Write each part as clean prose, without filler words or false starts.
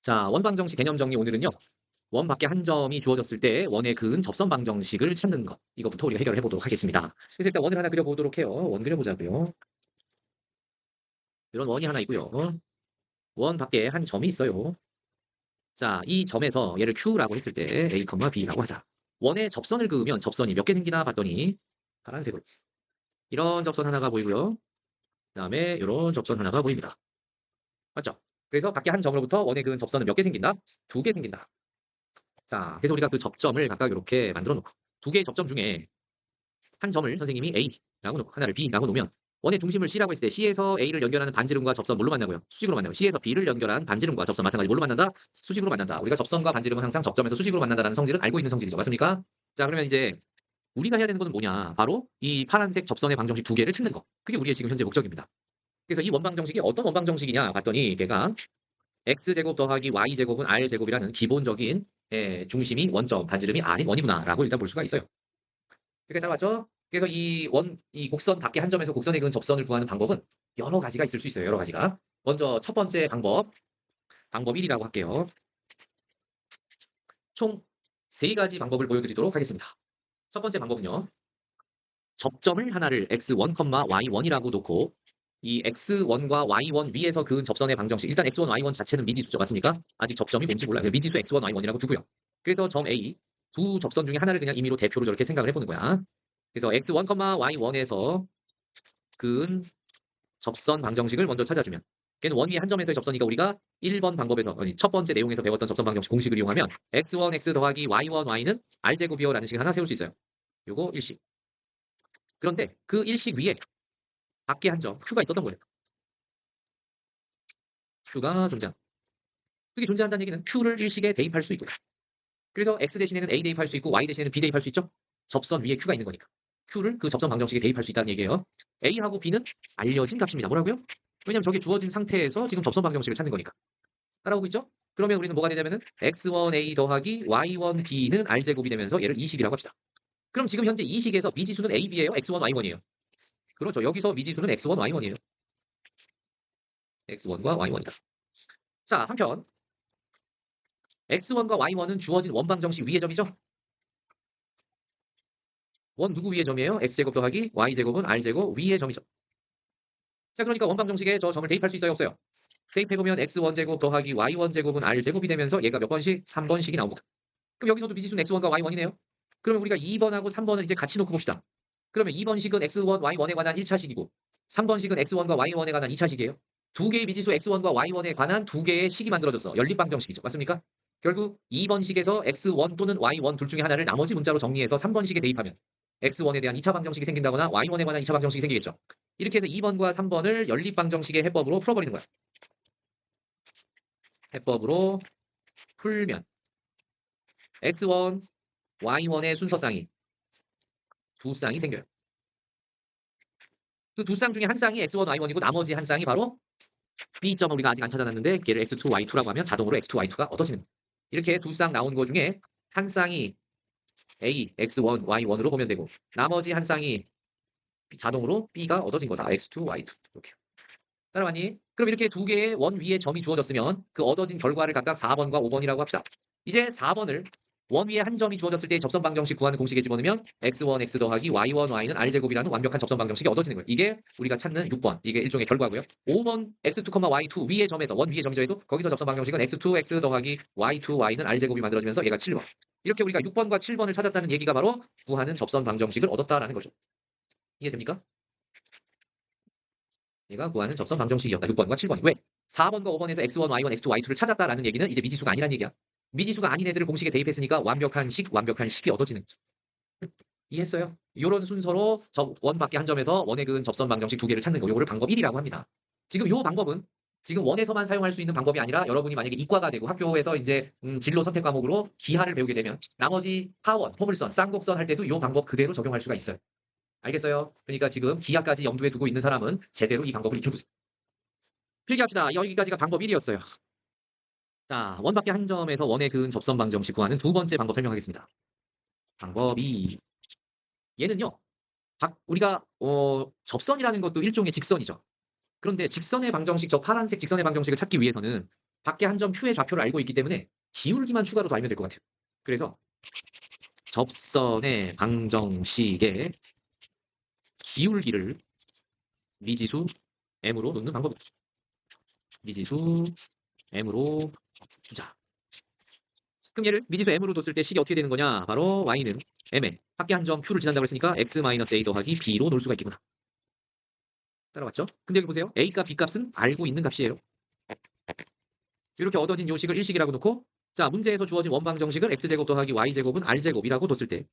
자, 원방정식 개념 정리 오늘은요. 원 밖에 한 점이 주어졌을 때 원의 그은 접선 방정식을 찾는 것. 이거부터 우리가 해결해 보도록 하겠습니다. 그래서 일단 원을 하나 그려보도록 해요. 원 그려보자고요. 이런 원이 하나 있고요. 원 밖에 한 점이 있어요. 자, 이 점에서 얘를 Q라고 했을 때 A, B라고 하자. 원에 접선을 그으면 접선이 몇 개 생기나 봤더니 파란색으로 이런 접선 하나가 보이고요. 그다음에 이런 접선 하나가 보입니다. 맞죠? 그래서 밖에 한 점으로부터 원의 그은 접선은 몇 개 생긴다? 두 개 생긴다. 자, 그래서 우리가 그 접점을 각각 이렇게 만들어 놓고 두 개의 접점 중에 한 점을 선생님이 A라고 놓고 하나를 B라고 놓으면 원의 중심을 C라고 했을 때 C에서 A를 연결하는 반지름과 접선 뭘로 만나고요? 수직으로 만나고요. C에서 B를 연결한 반지름과 접선 마찬가지 뭘로 만난다? 수직으로 만난다. 우리가 접선과 반지름은 항상 접점에서 수직으로 만난다라는 성질은 알고 있는 성질이죠. 맞습니까? 자, 그러면 이제 우리가 해야 되는 것은 뭐냐? 바로 이 파란색 접선의 방정식 두 개를 찾는 거. 그게 우리의 지금 현재 목적입니다. 그래서 이 원방정식이 어떤 원방정식이냐 봤더니 걔가 x제곱 더하기 y제곱은 r제곱이라는 기본적인 중심이 원점, 반지름이 r인 원이구나라고 일단 볼 수가 있어요. 이렇게 따라왔죠? 그래서 이 곡선 밖에 한 점에서 곡선의 그은 접선을 구하는 방법은 여러 가지가 있을 수 있어요. 여러 가지가. 먼저 첫 번째 방법 1이라고 할게요. 총 세 가지 방법을 보여드리도록 하겠습니다. 첫 번째 방법은요. 접점을 하나를 x1, y1이라고 놓고 이 x1과 y1 위에서 그은 접선의 방정식. 일단 x1, y1 자체는 미지수죠. 맞습니까? 아직 접점이 뭔지 몰라요. 미지수 x1, y1이라고 두고요. 그래서 점 A 두 접선 중에 하나를 그냥 임의로 대표로 저렇게 생각을 해보는 거야. 그래서 x1, y1에서 그은 접선 방정식을 먼저 찾아주면 걔는 원 위에 한 점에서의 접선이니까 우리가 1번 방법에서 아니, 첫 번째 내용에서 배웠던 접선 방정식 공식을 이용하면 x1, x 더하기 y1, y는 r제곱이요라는 식을 하나 세울 수 있어요. 요거 일식. 그런데 그 일식 위에 밖에 한 점, Q가 있었던 거예요. Q가 존재한다. 그게 존재한다는 얘기는 Q를 일식에 대입할 수 있고, 그래서 X 대신에는 A 대입할 수 있고, Y 대신에는 B 대입할 수 있죠? 접선 위에 Q가 있는 거니까. Q를 그 접선 방정식에 대입할 수 있다는 얘기예요. A하고 B는 알려진 값입니다. 뭐라고요? 왜냐면 저게 주어진 상태에서 지금 접선 방정식을 찾는 거니까. 따라오고 있죠? 그러면 우리는 뭐가 되냐면은 X1A 더하기 Y1B는 R제곱이 되면서 얘를 이식이라고 합시다. 그럼 지금 현재 이식에서 미지수는 A, B예요? X1, Y1이에요? 그렇죠. 여기서 미지수는 X1, Y1이에요. X1과 Y1이다. 자, 한편 X1과 Y1은 주어진 원방정식 위의 점이죠? 원 누구 위의 점이에요? X제곱 더하기 Y제곱은 R제곱 위의 점이죠. 자, 그러니까 원방정식에 저 점을 대입할 수 있어요? 없어요? 대입해보면 X1제곱 더하기 Y1제곱은 R제곱이 되면서 얘가 몇 번씩? 3번씩이 나옵니다. 그럼 여기서도 미지수는 X1과 Y1이네요? 그러면 우리가 2번하고 3번을 이제 같이 놓고 봅시다. 그러면 2번식은 X1, Y1에 관한 1차식이고 3번식은 X1과 Y1에 관한 2차식이에요. 두 개의 미지수 X1과 Y1에 관한 두 개의 식이 만들어졌어. 연립방정식이죠. 맞습니까? 결국 2번식에서 X1 또는 Y1 둘 중에 하나를 나머지 문자로 정리해서 3번식에 대입하면 X1에 대한 2차 방정식이 생긴다거나 Y1에 관한 2차 방정식이 생기겠죠. 이렇게 해서 2번과 3번을 연립방정식의 해법으로 풀어버리는 거야. 해법으로 풀면 X1, Y1의 순서쌍이 두 쌍이 생겨요. 그 두 쌍 중에 한 쌍이 X1, Y1이고 나머지 한 쌍이 바로 B점을 우리가 아직 안 찾아놨는데 걔를 X2, Y2라고 하면 자동으로 X2, Y2가 얻어지는 거예요. 이렇게 두 쌍 나온 거 중에 한 쌍이 A, X1, Y1으로 보면 되고 나머지 한 쌍이 자동으로 B가 얻어진 거다. X2, Y2 이렇게. 따라왔니? 그럼 이렇게 두 개의 원 위에 점이 주어졌으면 그 얻어진 결과를 각각 4번과 5번이라고 합시다. 이제 4번을 원 위에 한 점이 주어졌을 때 접선 방정식 구하는 공식에 집어넣으면 x1, x 더하기 y1, y는 r제곱이라는 완벽한 접선 방정식이 얻어지는 거예요. 이게 우리가 찾는 6번. 이게 일종의 결과고요. 5번 x2, y2 위의 점에서 원 위의 점이죠. 해도 거기서 접선 방정식은 x2, x 더하기 y2, y는 r제곱이 만들어지면서 얘가 7번. 이렇게 우리가 6번과 7번을 찾았다는 얘기가 바로 구하는 접선 방정식을 얻었다라는 거죠. 이해됩니까? 얘가 구하는 접선 방정식이었다. 6번과 7번이. 왜? 4번과 5번에서 x1, y1, x2, y2를 찾았다라는 얘기는 이제 미지수가 아니란 얘기야. 미지수가 아닌 애들을 공식에 대입했으니까 완벽한 식이 얻어지는 거죠. 이해했어요? 이런 순서로 원 밖에 한 점에서 원의 그은 접선 방정식 두 개를 찾는 거. 요거를 방법 1이라고 합니다. 지금 요 방법은 지금 원에서만 사용할 수 있는 방법이 아니라 여러분이 만약에 이과가 되고 학교에서 이제 진로 선택 과목으로 기하를 배우게 되면 나머지 하원, 포물선, 쌍곡선 할 때도 요 방법 그대로 적용할 수가 있어요. 알겠어요? 그러니까 지금 기하까지 염두에 두고 있는 사람은 제대로 이 방법을 익혀두세요. 필기합시다. 여기까지가 방법 1이었어요. 자, 원 밖에 한 점에서 원의 그은 접선 방정식 구하는 두 번째 방법 설명하겠습니다. 방법 2. 얘는요. 우리가 접선이라는 것도 일종의 직선이죠. 그런데 직선의 방정식, 저 파란색 직선의 방정식을 찾기 위해서는 밖에 한 점 Q의 좌표를 알고 있기 때문에 기울기만 추가로 더하면 될 것 같아요. 그래서 접선의 방정식의 기울기를 미지수 m으로 놓는 방법이다. 미지수 m으로 두자. 그럼 얘를 미지수 m으로 뒀을 때 식이 어떻게 되는 거냐? 바로 y는 m에 밖에 한 점 q를 지난다고 했으니까 x-a 더하기 b로 놓을 수가 있겠구나. 따라왔죠? 근데 여기 보세요. a 값, b 값은 알고 있는 값이에요. 이렇게 얻어진 요식을 일식이라고 놓고 자, 문제에서 주어진 원방정식을 x제곱 더하기 y제곱은 r제곱이라고 뒀을 때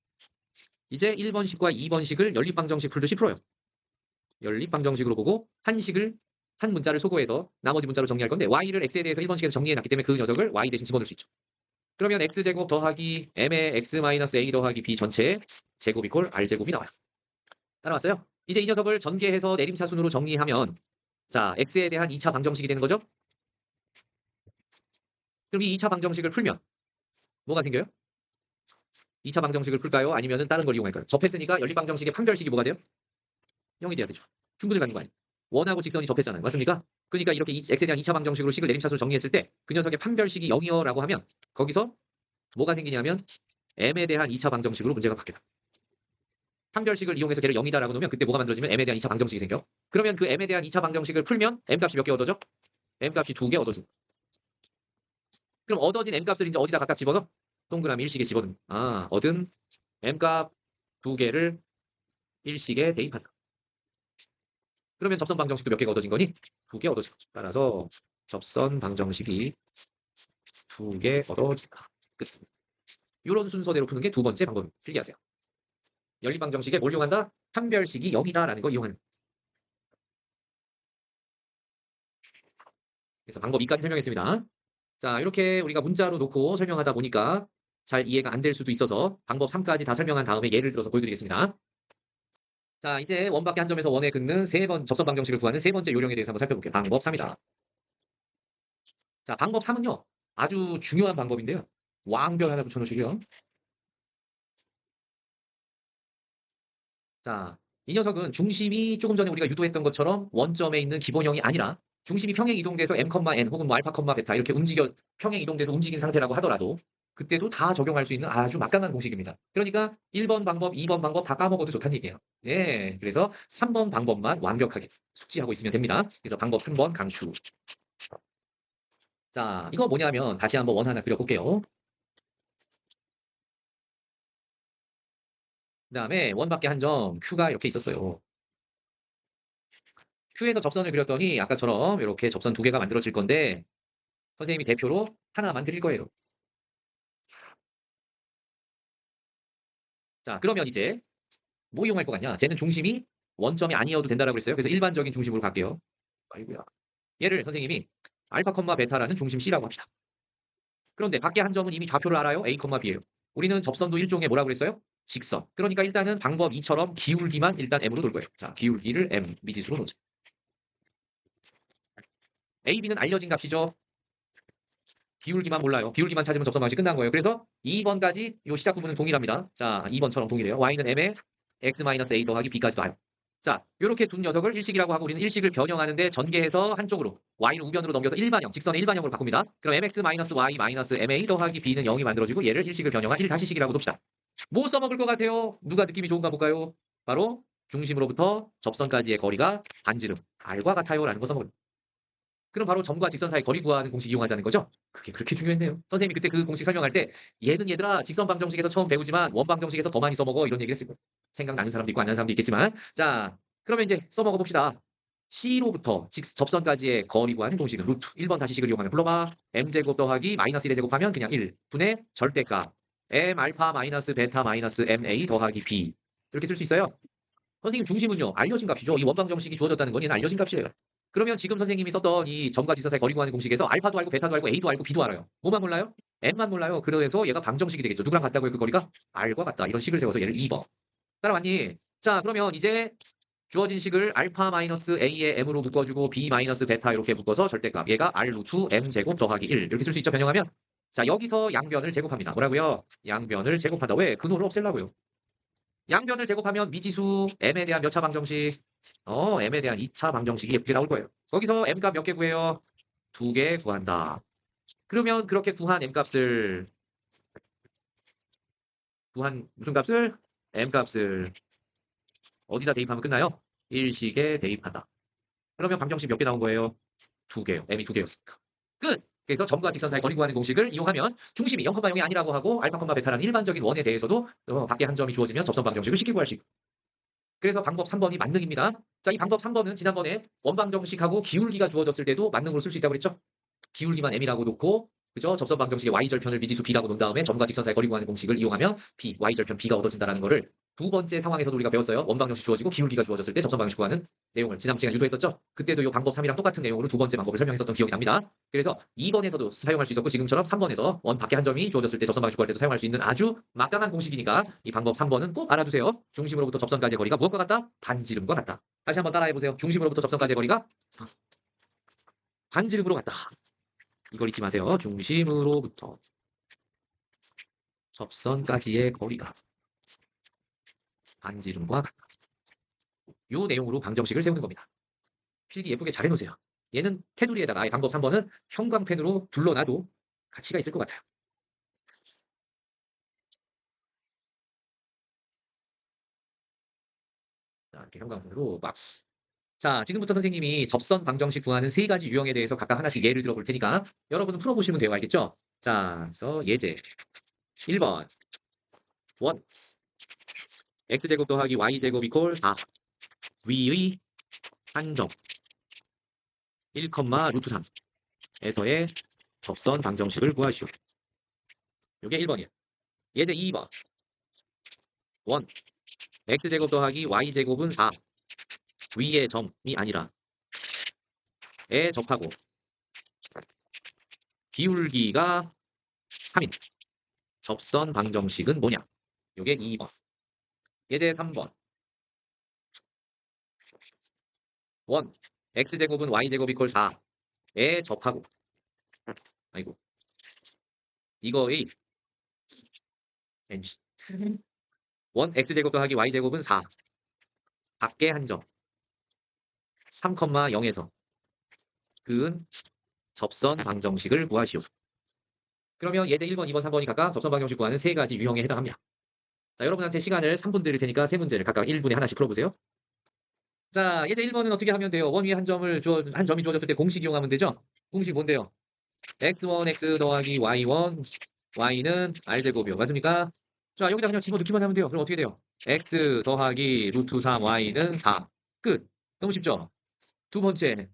이제 1번식과 2번식을 연립방정식 풀듯이 풀어요. 연립방정식으로 보고 한 문자를 소거해서 나머지 문자로 정리할 건데 y를 x에 대해서 1번식에서 정리해놨기 때문에 그 녀석을 y 대신 집어넣을 수 있죠. 그러면 x제곱 더하기 m의 x-a 더하기 b 전체의 제곱 이퀄 r제곱이 나와요. 따라왔어요? 이제 이 녀석을 전개해서 내림차순으로 정리하면 자, x에 대한 2차 방정식이 되는 거죠? 그럼 이 2차 방정식을 풀면 뭐가 생겨요? 2차 방정식을 풀까요? 아니면 다른 걸 이용할까요? 접했으니까 연립방정식의 판별식이 뭐가 돼요? 0이 돼야 되죠. 충분히 가는 거 아니에요? 원하고 직선이 접했잖아요. 맞습니까? 그러니까 이렇게 x에 대한 2차 방정식으로 식을 내림차순으로 정리했을 때 그 녀석의 판별식이 0이요 라고 하면 거기서 뭐가 생기냐면 m에 대한 2차 방정식으로 문제가 바뀌어요. 판별식을 이용해서 걔를 0이다라고 놓으면 그때 뭐가 만들어지면 m에 대한 2차 방정식이 생겨. 그러면 그 m에 대한 2차 방정식을 풀면 m 값이 몇 개 얻어져? m 값이 2개 얻어져. 그럼 얻어진 m 값을 이제 어디다 각각 집어넣어? 동그라미 일식에 집어넣어. 아, 얻은 m 값 2개를 일식에 대입한다. 그러면 접선 방정식도 몇 개가 얻어진 거니? 2개 얻어진 거죠. 따라서 접선 방정식이 2개 얻어진다. 끝. 이런 순서대로 푸는 게 두 번째 방법입니다. 필기하세요. 연립 방정식에 뭘 이용한다? 판별식이 0이다라는 걸 이용하는. 그래서 방법 2까지 설명했습니다. 자, 이렇게 우리가 문자로 놓고 설명하다 보니까 잘 이해가 안 될 수도 있어서 방법 3까지 다 설명한 다음에 예를 들어서 보여드리겠습니다. 자, 이제 원밖에 한 점에서 원에 긋는 접선 방정식을 구하는 세 번째 요령에 대해서 한번 살펴볼게요. 방법 3이다. 자, 방법 3은요. 아주 중요한 방법인데요. 왕별 하나 붙여놓으시고요. 자, 이 녀석은 중심이 조금 전에 우리가 유도했던 것처럼 원점에 있는 기본형이 아니라 중심이 평행 이동돼서 m, n 혹은 뭐 알파, 베타 이렇게 평행 이동돼서 움직인 상태라고 하더라도 그때도 다 적용할 수 있는 아주 막강한 공식입니다. 그러니까 1번 방법, 2번 방법 다 까먹어도 좋다는 얘기예요. 예, 그래서 3번 방법만 완벽하게 숙지하고 있으면 됩니다. 그래서 방법 3번 강추. 자, 이거 뭐냐면 다시 한번 원 하나 그려볼게요. 그 다음에 원밖에 한 점 Q가 이렇게 있었어요. Q에서 접선을 그렸더니 아까처럼 이렇게 접선 2개가 만들어질 건데 선생님이 대표로 하나만 그릴 거예요. 자, 그러면 이제 뭐 이용할 것 같냐? 쟤는 중심이 원점이 아니어도 된다라고 그랬어요. 그래서 일반적인 중심으로 갈게요. 아이고야. 얘를 선생님이 알파, 베타라는 중심 C라고 합시다. 그런데 밖에 한 점은 이미 좌표를 알아요. A, B예요. 우리는 접선도 일종의 뭐라고 그랬어요? 직선. 그러니까 일단은 방법 2처럼 기울기만 일단 M으로 놓을 거예요. 자, 기울기를 M, 미지수로 놓자. A, B는 알려진 값이죠. 기울기만 몰라요. 기울기만 찾으면 접선 방식 끝난 거예요. 그래서 2번까지 이 시작 부분은 동일합니다. 자, 2번처럼 동일해요. y는 m에 x-a 더하기 b까지도 와요. 자, 이렇게 둔 녀석을 일식이라고 하고 우리는 일식을 변형하는데 전개해서 한쪽으로 y를 우변으로 넘겨서 일반형, 직선의 일반형으로 바꿉니다. 그럼 mx-y-ma 더하기 b는 0이 만들어지고 얘를 일식을 변형한 1-식이라고 둡시다. 뭐 써먹을 것 같아요? 누가 느낌이 좋은가 볼까요? 바로 중심으로부터 접선까지의 거리가 반지름 r과 같아요라는 거 써먹을. 그럼 바로 점과 직선 사이 거리 구하는 공식 이용하자는 거죠? 그게 그렇게 중요했네요. 선생님이 그때 그 공식 설명할 때 얘는 얘들아 직선 방정식에서 처음 배우지만 원 방정식에서 더 많이 써먹어 이런 얘기를 했을 거예요. 생각나는 사람도 있고 안 나는 사람도 있겠지만 자, 그러면 이제 써먹어 봅시다. C로부터 접선까지의 거리 구하는 공식은 루트 1번 다시식을 이용하면 불러봐. m제곱 더하기 마이너스 1의 제곱하면 그냥 1 분의 절대값 m 알파 마이너스 베타 마이너스 ma 더하기 b 이렇게 쓸 수 있어요. 선생님 중심은요 알려진 값이죠. 이 원방정식이 주어졌다는 건 얘는 알려진 값이에요. 그러면 지금 선생님이 썼던 이 점과 직선 사이 거리 구하는 공식에서 알파도 알고 베타도 알고 a도 알고 b도 알아요. 뭐만 몰라요? m만 몰라요. 그래서 얘가 방정식이 되겠죠. 누구랑 같다고요? 그 거리가 r과 같다. 이런 식을 세워서 얘를 2번. 따라왔니? 자, 그러면 이제 주어진 식을 알파 마이너스 a의 m으로 묶어주고 b 마이너스 베타 이렇게 묶어서 절대값. 얘가 r 루트 m 제곱 더하기 1 이렇게 쓸 수 있죠. 변형하면. 자, 여기서 양변을 제곱합니다. 뭐라고요? 양변을 제곱한다. 왜? 근호를 없애려고요. 양변을 제곱하면 미지수 m에 대한 몇 차 방정식? m에 대한 2차 방정식이 예쁘게 나올 거예요. 거기서 m값 몇 개 구해요? 2개 구한다. 그러면 그렇게 구한 m값을 구한 무슨 값을? m값을 어디다 대입하면 끝나요? 일식에 대입한다. 그러면 방정식 몇 개 나온 거예요? 두 개요. m이 두 개였으니까. 끝! 그래서 점과 직선 사이 거리 구하는 공식을 이용하면 중심이 0,0이 아니라고 하고 알파, 베타라는 일반적인 원에 대해서도 밖에 한 점이 주어지면 접선 방정식을 쉽게 구할 수 있고. 그래서 방법 3번이 만능입니다. 자, 이 방법 3번은 지난번에 원방정식하고 기울기가 주어졌을 때도 만능으로 쓸 수 있다고 그랬죠? 기울기만 m이라고 놓고 그죠? 접선 방정식의 y절편을 미지수 b라고 놓은 다음에 점과 직선 사이 거리 구하는 공식을 이용하면 b, y절편 b가 얻어진다는 거를 두 번째 상황에서도 우리가 배웠어요. 원방정식 주어지고 기울기가 주어졌을 때 접선 방정식 구하는 내용을 지난 시간에 유도했었죠. 그때도 이 방법 3이랑 똑같은 내용으로 두 번째 방법을 설명했었던 기억이 납니다. 그래서 2번에서도 사용할 수 있었고 지금처럼 3번에서 원 밖에 한 점이 주어졌을 때 접선 방정식 구할 때도 사용할 수 있는 아주 막강한 공식이니까 이 방법 3번은 꼭 알아두세요. 중심으로부터 접선까지의 거리가 무엇과 같다? 반지름과 같다. 다시 한번 따라해보세요. 중심으로부터 접선까지의 거리가 반지름으로 같다. 이걸 잊지 마세요. 중심으로부터 접선까지의 거리가 반지름과 같다. 요 내용으로 방정식을 세우는 겁니다. 필기 예쁘게 잘 해놓으세요. 얘는 테두리에다가 방법 3번은 형광펜으로 둘러놔도 가치가 있을 것 같아요. 자, 이렇게 형광펜으로 박스. 자, 지금부터 선생님이 접선 방정식 구하는 세 가지 유형에 대해서 각각 하나씩 예를 들어 볼 테니까 여러분은 풀어보시면 돼요. 알겠죠? 자, 그래서 예제 1번 원 x제곱 더하기 y제곱 이퀄 4 위의 한 점 1, 루트 3에서의 접선 방정식을 구하시오. 이게 1번이에요. 예제 2번 원 x제곱 더하기 y제곱은 4 위의 점이 아니라 에 접하고 기울기가 3인 접선 방정식은 뭐냐? 이게 2번. 예제 3번 원 x제곱은 y제곱 이퀄 4에 접하고 아이고 이거의 NG 원 x제곱 더하기 y제곱은 4 밖에 한 점 3,0에서 그은 접선 방정식을 구하시오. 그러면 예제 1번, 2번, 3번이 각각 접선 방정식 구하는 세 가지 유형에 해당합니다. 자, 여러분한테 시간을 3분 드릴 테니까 세 문제를 각각 1분에 하나씩 풀어보세요. 자, 예제 1번은 어떻게 하면 돼요? 원 위에 한 점이 주어졌을 때 공식 이용하면 되죠? 공식 뭔데요? x1, x 더하기 y1, y는 r제곱이요. 맞습니까? 자, 여기다 그냥 집어넣기만 하면 돼요. 그럼 어떻게 돼요? x 더하기 루트 3, y는 4. 끝. 너무 쉽죠? 두 번째,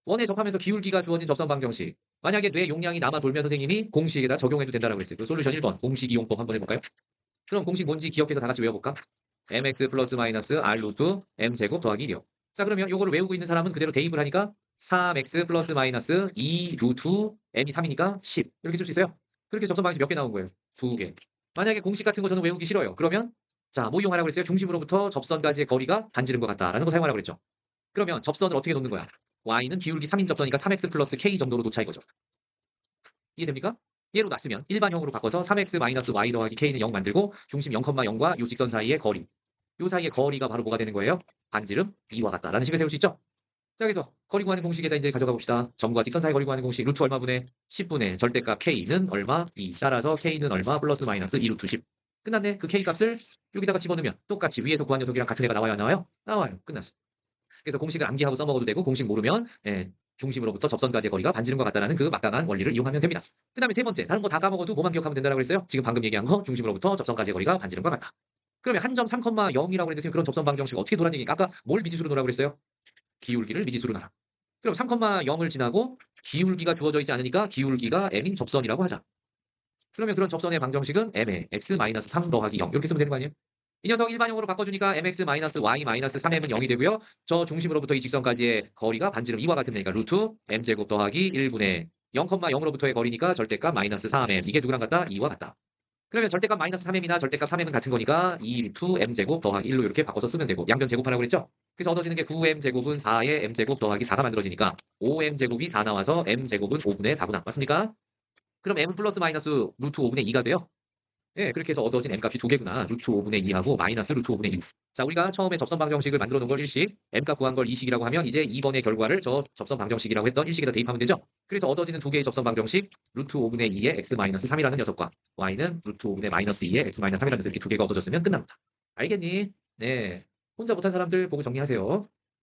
원에 접하면서 기울기가 주어진 접선 방정식. 만약에 뇌 용량이 남아 돌면 선생님이 공식에다 적용해도 된다고 했어요. 그 솔루션 1번, 공식 이용법 한번 해볼까요? 그럼 공식 뭔지 기억해서 다 같이 외워볼까? mx 플러스 마이너스 r 루트 m제곱 더하기 1이요. 자, 그러면 요거를 외우고 있는 사람은 그대로 대입을 하니까 3x 플러스 마이너스 2 루트 m이 3이니까 10 이렇게 쓸 수 있어요. 그렇게 접선 방식 몇 개 나온 거예요? 두 개. 만약에 공식 같은 거 저는 외우기 싫어요. 그러면 자, 뭐 이용하라고 그랬어요? 중심으로부터 접선까지의 거리가 반지름과 같다라는 거 사용하라고 그랬죠. 그러면 접선을 어떻게 놓는 거야? y는 기울기 3인 접선이니까 3x 플러스 k 정도로 놓자 이거죠. 이해됩니까? 얘로 놨으면 일반형으로 바꿔서 3x 마이너스 y 더하기 k는 0 만들고 중심 0,0과 요 직선 사이의 거리. 요 사이의 거리가 바로 뭐가 되는 거예요? 반지름 2와 같다라는 식을 세울 수 있죠? 자, 그래서 거리 구하는 공식에다 이제 가져가 봅시다. 점과 직선 사이 거리 구하는 공식 루트 얼마분의 10분의 절대값 k는 얼마? 2. 따라서 k는 얼마? 플러스 마이너스 2 루트 10. 끝났네. 그 k 값을 여기다가 집어넣으면 똑같이 위에서 구한 녀석이랑 같은 애가 나와요, 안 나와요? 나와요. 끝났어. 그래서 공식을 암기하고 써먹어도 되고 공식 모르면 중심으로부터 접선까지의 거리가 반지름과 같다라는 그 막강한 원리를 이용하면 됩니다. 그 다음에 세 번째, 다른 거 다 까먹어도 뭐만 기억하면 된다고 그랬어요? 지금 방금 얘기한 거 중심으로부터 접선까지의 거리가 반지름과 같다. 그러면 한 점 3,0이라고 했는데 그런 접선 방정식 어떻게 놓으라는 얘기니까 아까 뭘 미지수로 놓으라고 그랬어요? 기울기를 미지수로 놔라. 그럼 3,0을 지나고 기울기가 주어져 있지 않으니까 기울기가 m인 접선이라고 하자. 그러면 그런 접선의 방정식은 m의 x-3 더하기 0 이렇게 쓰면 되는 거 아니에요? 이 녀석 일반형으로 바꿔주니까 mx-y-3m은 0이 되고요. 저 중심으로부터 이 직선까지의 거리가 반지름 2와 같은 데니까 루트 m제곱 더하기 1분의 0,0로부터의 거리니까 절대값 마이너스 3m. 이게 누구랑 같다? 2와 같다. 그러면 절대값 마이너스 3m이나 절대값 3m은 같은 거니까 2 루트 m제곱 더하기 1로 이렇게 바꿔서 쓰면 되고 양변 제곱하라고 그랬죠? 그래서 얻어지는 게 9m제곱은 4의 m제곱 더하기 4가 만들어지니까 5m제곱이 4 나와서 m제곱은 5분의 4구나. 맞습니까? 그럼 m은 플러스 마이너스 루트 5분의 2가 돼요. 예, 그렇게 해서 얻어진 m값이 두 개구나. 루트 5분의 2하고 마이너스 루트 5분의 2. 자, 우리가 처음에 접선 방정식을 만들어 놓은 걸 1식, m값 구한 걸 2식이라고 하면 이제 2번의 결과를 저 접선 방정식이라고 했던 1식에다 대입하면 되죠. 그래서 얻어지는 두 개의 접선 방정식 루트 5분의 2의 x 마이너스 3이라는 녀석과 y는 루트 5분의 마이너스 2의 x 마이너스 3이라는 녀석 이렇게 두 개가 얻어졌으면 끝납니다. 알겠니? 네. 혼자 못한 사람들 보고 정리하세요.